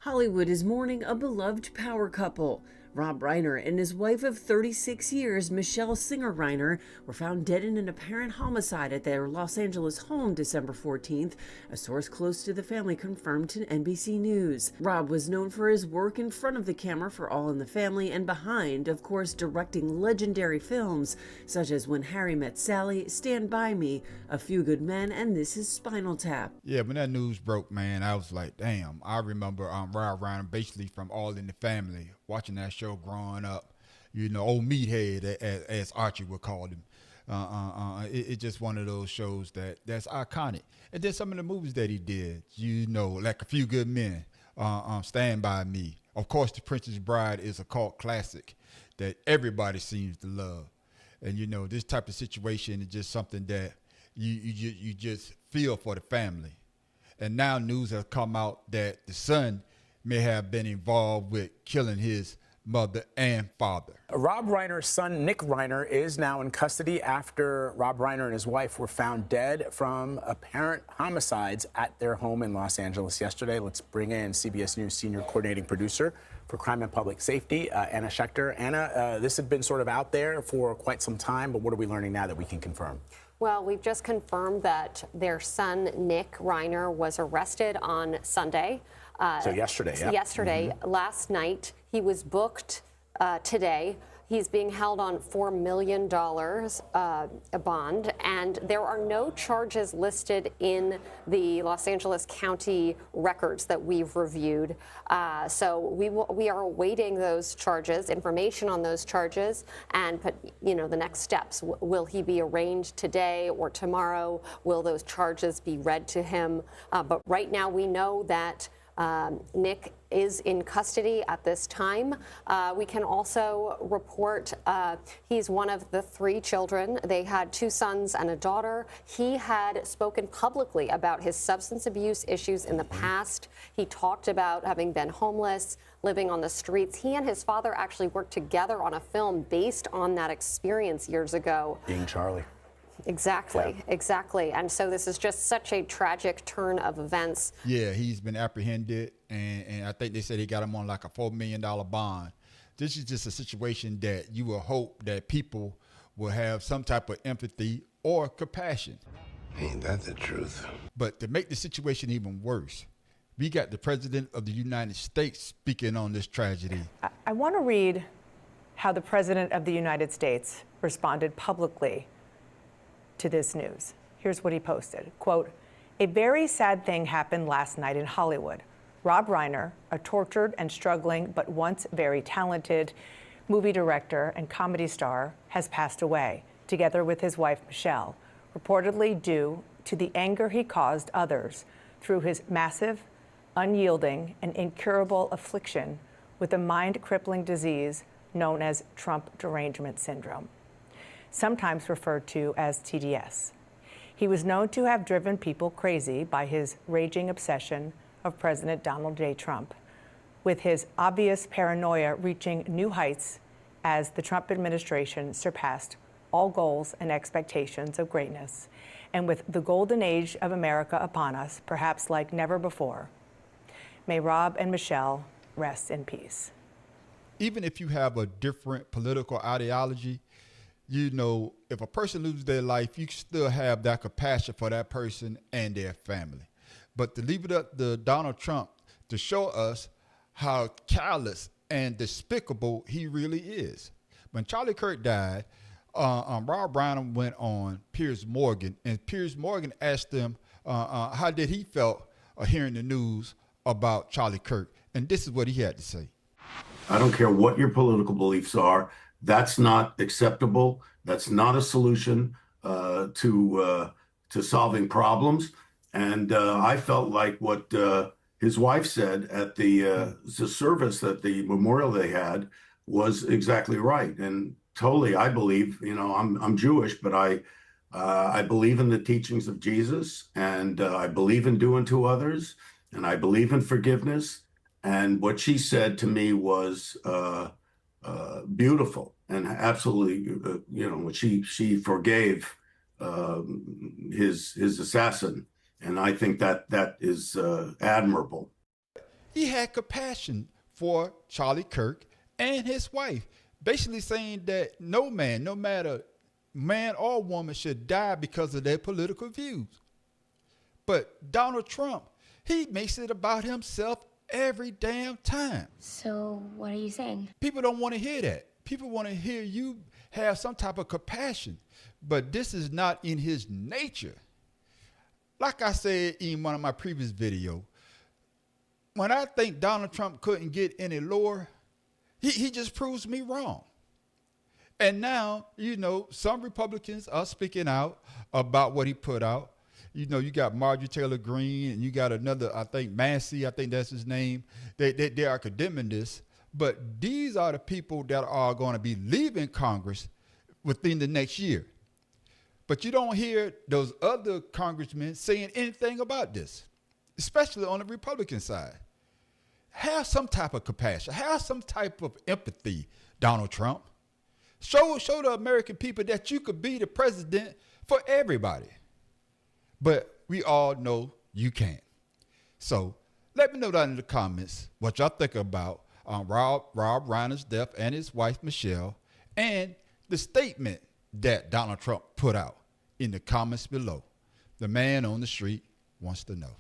Hollywood is mourning a beloved power couple. Rob Reiner and his wife of 36 years, Michelle Singer Reiner, were found dead in an apparent homicide at their Los Angeles home December 14th, a source close to the family confirmed to NBC News. Rob was known for his work in front of the camera for All in the Family and behind, of course, directing legendary films such as When Harry Met Sally, Stand By Me, A Few Good Men, and This Is Spinal Tap. Yeah, when that news broke, man, I was like, damn. I remember Rob Reiner basically from All in the Family, watching that show growing up. You know, old meathead, as Archie would call him. It's just one of those shows that's iconic. And then some of the movies that he did, you know, like A Few Good Men, Stand By Me. Of course, The Princess Bride is a cult classic that everybody seems to love. And, you know, this type of situation is just something that you just feel for the family. And now news has come out that the son may have been involved with killing his mother and father. Rob Reiner's son, Nick Reiner, is now in custody after Rob Reiner and his wife were found dead from apparent homicides at their home in Los Angeles yesterday. Let's bring in CBS News senior coordinating producer for crime and public safety, Anna Schechter. Anna, this had been sort of out there for quite some time, but what are we learning now that we can confirm? Well, we've just confirmed that their son, Nick Reiner, was arrested on Sunday. So yesterday, yeah. Yesterday. Last night, he was booked today. He's being held on $4 million a bond, and there are no charges listed in the Los Angeles County records that we've reviewed. So we are awaiting those charges, information on those charges, and the next steps. Will he be arraigned today or tomorrow? Will those charges be read to him? But right now, we know that Nick is in custody at this time. We can also report he's one of the three children. They had two sons and a daughter. He had spoken publicly about his substance abuse issues in the past. He talked about having been homeless, living on the streets. He and his father actually worked together on a film based on that experience years ago. Being Charlie. Exactly, Yeah. exactly. And so this is just such a tragic turn of events. Yeah, he's been apprehended, and I think they said he got him on like a $4 million bond. This is just a situation that you will hope that people will have some type of empathy or compassion. Ain't that the truth? But to make the situation even worse, we got the President of the United States speaking on this tragedy. I want to read how the President of the United States responded publicly to this news. Here's what he posted. Quote, "A very sad thing happened last night in Hollywood. Rob Reiner, a tortured and struggling but once very talented movie director and comedy star, has passed away, together with his wife Michelle, reportedly due to the anger he caused others through his massive, unyielding, and incurable affliction with a mind-crippling disease known as Trump Derangement Syndrome, sometimes referred to as TDS. He was known to have driven people crazy by his raging obsession of President Donald J. Trump, with his obvious paranoia reaching new heights as the Trump administration surpassed all goals and expectations of greatness, and with the golden age of America upon us, perhaps like never before. May Rob and Michelle rest in peace." Even if you have a different political ideology, you know, if a person loses their life, you still have that compassion for that person and their family. But to leave it up to Donald Trump to show us how callous and despicable he really is. When Charlie Kirk died, Rob Reiner went on Piers Morgan, and Piers Morgan asked him how did he felt hearing the news about Charlie Kirk. And this is what he had to say. I don't care what your political beliefs are. That's not acceptable. That's not a solution to solving problems. And I felt like what his wife said at the service, at the memorial they had, was exactly right. And totally, I believe, you know, I'm Jewish, but I believe in the teachings of Jesus, and I believe in doing to others, and I believe in forgiveness. And what she said to me was beautiful and absolutely, she forgave his assassin, and I think that is admirable. he had compassion for Charlie Kirk and his wife, basically saying that no man, no matter man or woman, should die because of their political views. But Donald Trump, he makes it about himself every damn time. So what are you saying? People don't want to hear that. People want to hear you have some type of compassion, but this is not in his nature. Like I said in one of my previous videos, when I think Donald Trump couldn't get any lower, he just proves me wrong. And now, you know, some Republicans are speaking out about what he put out. You know, you got Marjorie Taylor Greene and you got another, I think, Massey, I think that's his name. They are condemning this. But these are the people that are going to be leaving Congress within the next year. But you don't hear those other congressmen saying anything about this, especially on the Republican side. Have some type of compassion. Have some type of empathy, Donald Trump. Show the American people that you could be the president for everybody. But we all know you can't. So let me know down in the comments what y'all think about Rob Reiner's death and his wife, Michelle, and the statement that Donald Trump put out in the comments below. The man on the street wants to know.